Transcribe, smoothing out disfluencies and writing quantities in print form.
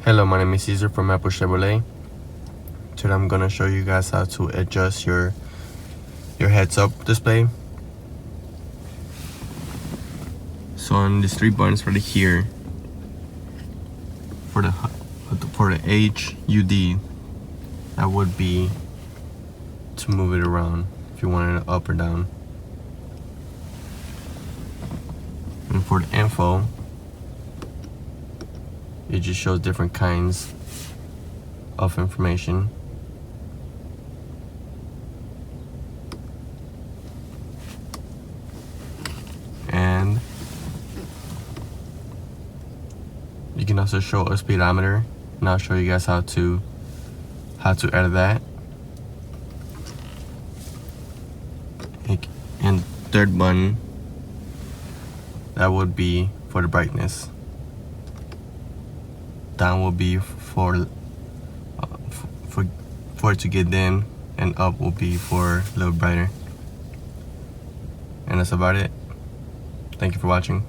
Hello, my name is Cesar from Apple Chevrolet. Today I'm gonna show you guys how to adjust your heads-up display. So on these three buttons right here, for the H, U, D, that would be to move it around if you want it up or down. And for the info, it just shows different kinds of information. And you can also show a speedometer, and I'll show you guys how to edit that. And third button, that would be for the brightness. Down will be for it to get dim, and up will be for a little brighter. And that's about it. Thank you for watching.